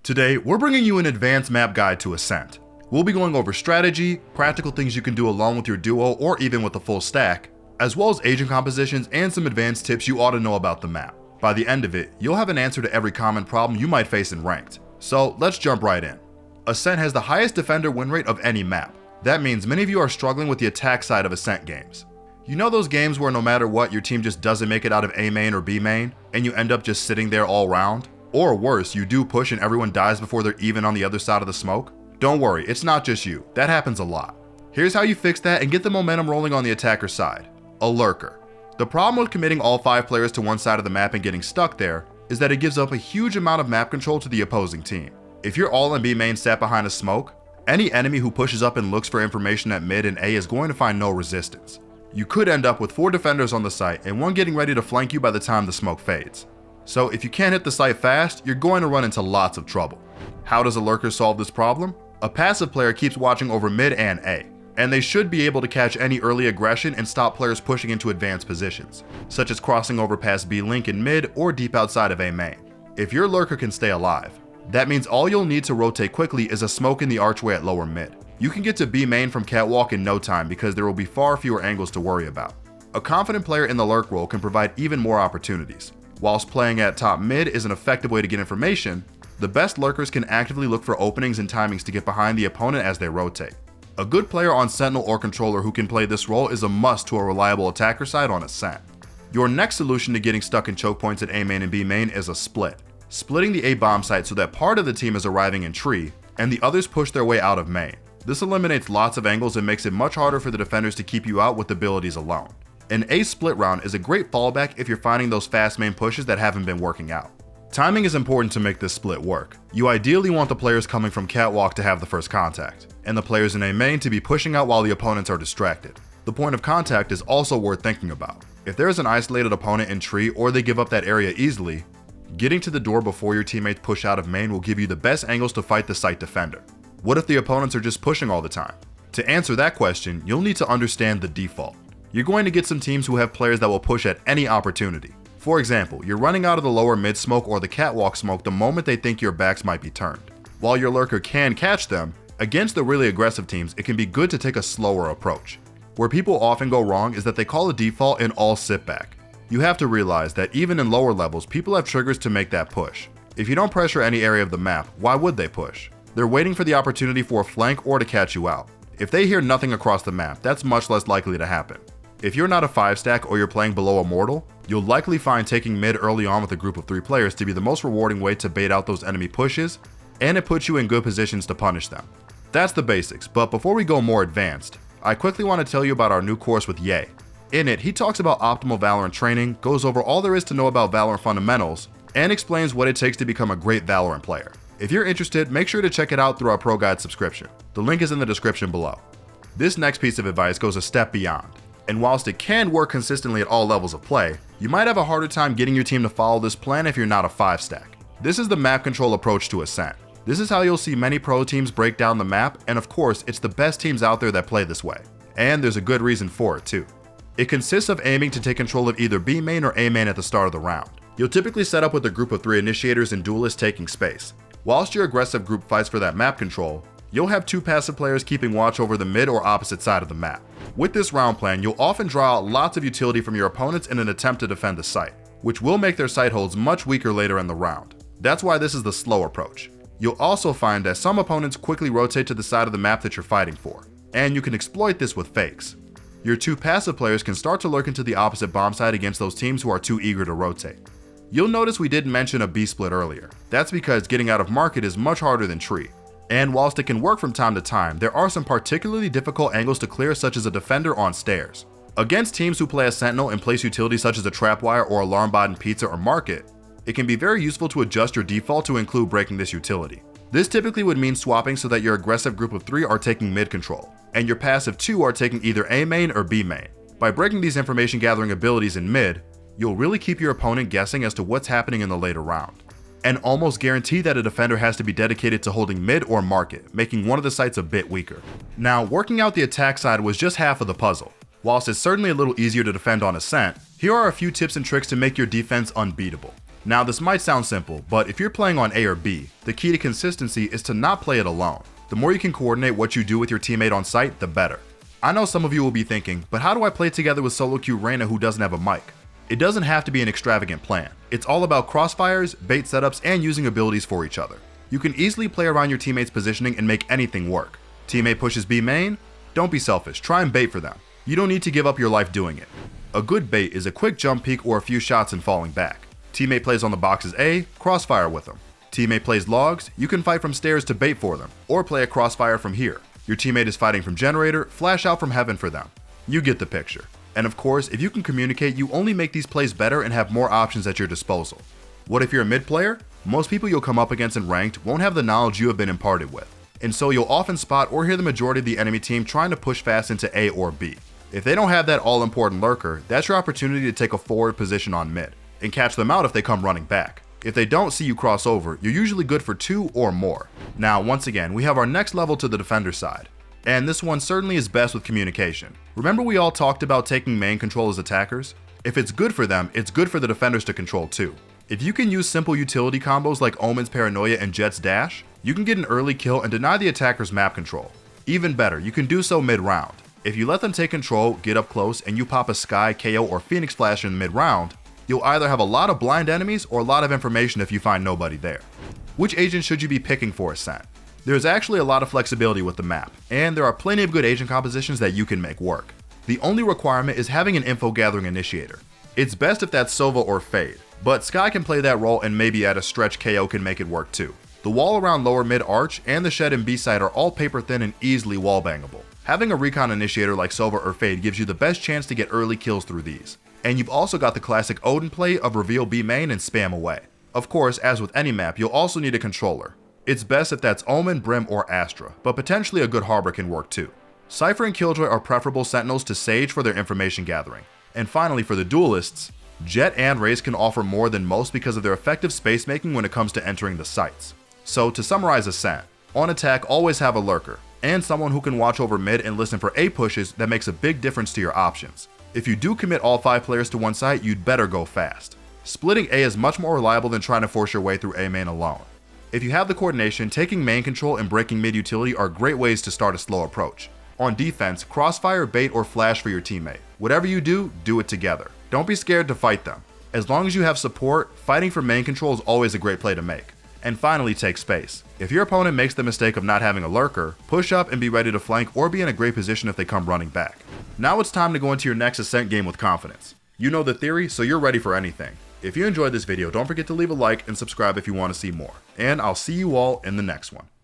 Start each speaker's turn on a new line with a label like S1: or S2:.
S1: Today, we're bringing you an advanced map guide to Ascent. We'll be going over strategy, practical things you can do along with your duo or even with a full stack, as well as agent compositions and some advanced tips you ought to know about the map. By the end of it, you'll have an answer to every common problem you might face in ranked. So let's jump right in. Ascent has the highest defender win rate of any map. That means many of you are struggling with the attack side of Ascent games. You know those games where no matter what, your team just doesn't make it out of A main or B main, and you end up just sitting there all round? Or worse, you do push and everyone dies before they're even on the other side of the smoke? Don't worry, it's not just you. That happens a lot. Here's how you fix that and get the momentum rolling on the attacker side. A lurker. The problem with committing all 5 players to one side of the map and getting stuck there is that it gives up a huge amount of map control to the opposing team. If you're all in B main sat behind a smoke, any enemy who pushes up and looks for information at mid and A is going to find no resistance. You could end up with 4 defenders on the site and one getting ready to flank you by the time the smoke fades. So if you can't hit the site fast, you're going to run into lots of trouble. How does a lurker solve this problem? A passive player keeps watching over mid and A, and they should be able to catch any early aggression and stop players pushing into advanced positions, such as crossing over past B link in mid or deep outside of A main. If your lurker can stay alive, that means all you'll need to rotate quickly is a smoke in the archway at lower mid. You can get to B main from catwalk in no time because there will be far fewer angles to worry about. A confident player in the lurk role can provide even more opportunities. Whilst playing at top mid is an effective way to get information, the best lurkers can actively look for openings and timings to get behind the opponent as they rotate. A good player on Sentinel or Controller who can play this role is a must to a reliable attacker side on Ascent. Your next solution to getting stuck in choke points at A main and B main is a split. Splitting the A bomb site so that part of the team is arriving in tree, and the others push their way out of main. This eliminates lots of angles and makes it much harder for the defenders to keep you out with abilities alone. An A split round is a great fallback if you're finding those fast main pushes that haven't been working out. Timing is important to make this split work. You ideally want the players coming from catwalk to have the first contact, and the players in A main to be pushing out while the opponents are distracted. The point of contact is also worth thinking about. If there is an isolated opponent in tree or they give up that area easily, getting to the door before your teammates push out of main will give you the best angles to fight the site defender. What if the opponents are just pushing all the time? To answer that question, you'll need to understand the default. You're going to get some teams who have players that will push at any opportunity. For example, you're running out of the lower mid smoke or the catwalk smoke the moment they think your backs might be turned. While your lurker can catch them, against the really aggressive teams, it can be good to take a slower approach. Where people often go wrong is that they call a default an all sit back. You have to realize that even in lower levels, people have triggers to make that push. If you don't pressure any area of the map, why would they push? They're waiting for the opportunity for a flank or to catch you out. If they hear nothing across the map, that's much less likely to happen. If you're not a 5 stack or you're playing below a mortal, you'll likely find taking mid early on with a group of 3 players to be the most rewarding way to bait out those enemy pushes, and it puts you in good positions to punish them. That's the basics, but before we go more advanced, I quickly want to tell you about our new course with Ye. In it, he talks about optimal Valorant training, goes over all there is to know about Valorant fundamentals, and explains what it takes to become a great Valorant player. If you're interested, make sure to check it out through our ProGuides subscription. The link is in the description below. This next piece of advice goes a step beyond. And whilst it can work consistently at all levels of play, you might have a harder time getting your team to follow this plan if you're not a 5 stack. This is the map control approach to Ascent. This is how you'll see many pro teams break down the map, and of course, it's the best teams out there that play this way. And there's a good reason for it too. It consists of aiming to take control of either B main or A main at the start of the round. You'll typically set up with a group of 3 initiators and duelists taking space. Whilst your aggressive group fights for that map control, you'll have 2 passive players keeping watch over the mid or opposite side of the map. With this round plan, you'll often draw out lots of utility from your opponents in an attempt to defend the site, which will make their site holds much weaker later in the round. That's why this is the slow approach. You'll also find that some opponents quickly rotate to the side of the map that you're fighting for, and you can exploit this with fakes. Your 2 passive players can start to lurk into the opposite bomb side against those teams who are too eager to rotate. You'll notice we didn't mention a B split earlier. That's because getting out of market is much harder than tree. And whilst it can work from time to time, there are some particularly difficult angles to clear, such as a defender on stairs. Against teams who play a sentinel and place utilities such as a trapwire or alarm bot in pizza or market, it can be very useful to adjust your default to include breaking this utility. This typically would mean swapping so that your aggressive group of 3 are taking mid control, and your passive 2 are taking either A main or B main. By breaking these information gathering abilities in mid, you'll really keep your opponent guessing as to what's happening in the later round, and almost guarantee that a defender has to be dedicated to holding mid or market, making one of the sites a bit weaker. Now, working out the attack side was just half of the puzzle. Whilst it's certainly a little easier to defend on Ascent, here are a few tips and tricks to make your defense unbeatable. Now this might sound simple, but if you're playing on A or B, the key to consistency is to not play it alone. The more you can coordinate what you do with your teammate on site, the better. I know some of you will be thinking, but how do I play together with solo queue Reyna who doesn't have a mic? It doesn't have to be an extravagant plan. It's all about crossfires, bait setups, and using abilities for each other. You can easily play around your teammate's positioning and make anything work. Teammate pushes B main? Don't be selfish, try and bait for them. You don't need to give up your life doing it. A good bait is a quick jump peek or a few shots and falling back. Teammate plays on the boxes A, crossfire with them. Teammate plays logs, you can fight from stairs to bait for them, or play a crossfire from here. Your teammate is fighting from generator, flash out from heaven for them. You get the picture. And of course, if you can communicate, you only make these plays better and have more options at your disposal. What if you're a mid player? Most people you'll come up against in ranked won't have the knowledge you have been imparted with, and so you'll often spot or hear the majority of the enemy team trying to push fast into A or B. If they don't have that all-important lurker, that's your opportunity to take a forward position on mid, and catch them out if they come running back. If they don't see you cross over, you're usually good for 2 or more. Now, once again, we have our next level to the defender side, and this one certainly is best with communication. Remember we all talked about taking main control as attackers? If it's good for them, it's good for the defenders to control too. If you can use simple utility combos like Omen's Paranoia and Jet's Dash, you can get an early kill and deny the attacker's map control. Even better, you can do so mid-round. If you let them take control, get up close, and you pop a Sky, KO, or Phoenix Flash in mid-round, you'll either have a lot of blind enemies or a lot of information if you find nobody there. Which agent should you be picking for Ascent? There's actually a lot of flexibility with the map, and there are plenty of good agent compositions that you can make work. The only requirement is having an info gathering initiator. It's best if that's Sova or Fade, but Sky can play that role and maybe at a stretch KO can make it work too. The wall around lower mid arch and the shed and B side are all paper thin and easily wall bangable. Having a recon initiator like Sova or Fade gives you the best chance to get early kills through these. And you've also got the classic Odin play of reveal B main and spam away. Of course, as with any map, you'll also need a controller. It's best if that's Omen, Brim, or Astra, but potentially a good Harbor can work too. Cypher and Killjoy are preferable sentinels to Sage for their information gathering. And finally, for the duelists, Jet and Raze can offer more than most because of their effective space making when it comes to entering the sites. So to summarize Ascent, on attack always have a lurker, and someone who can watch over mid and listen for A pushes that makes a big difference to your options. If you do commit all 5 players to one site, you'd better go fast. Splitting A is much more reliable than trying to force your way through A main alone. If you have the coordination, taking main control and breaking mid utility are great ways to start a slow approach. On defense, crossfire, bait, or flash for your teammate. Whatever you do it together. Don't be scared to fight them. As long as you have support, fighting for main control is always a great play to make. And finally, take space. If your opponent makes the mistake of not having a lurker, push up and be ready to flank or be in a great position if they come running back. Now it's time to go into your next Ascent game with confidence. You know the theory, so you're ready for anything. If you enjoyed this video, don't forget to leave a like and subscribe if you want to see more. And I'll see you all in the next one.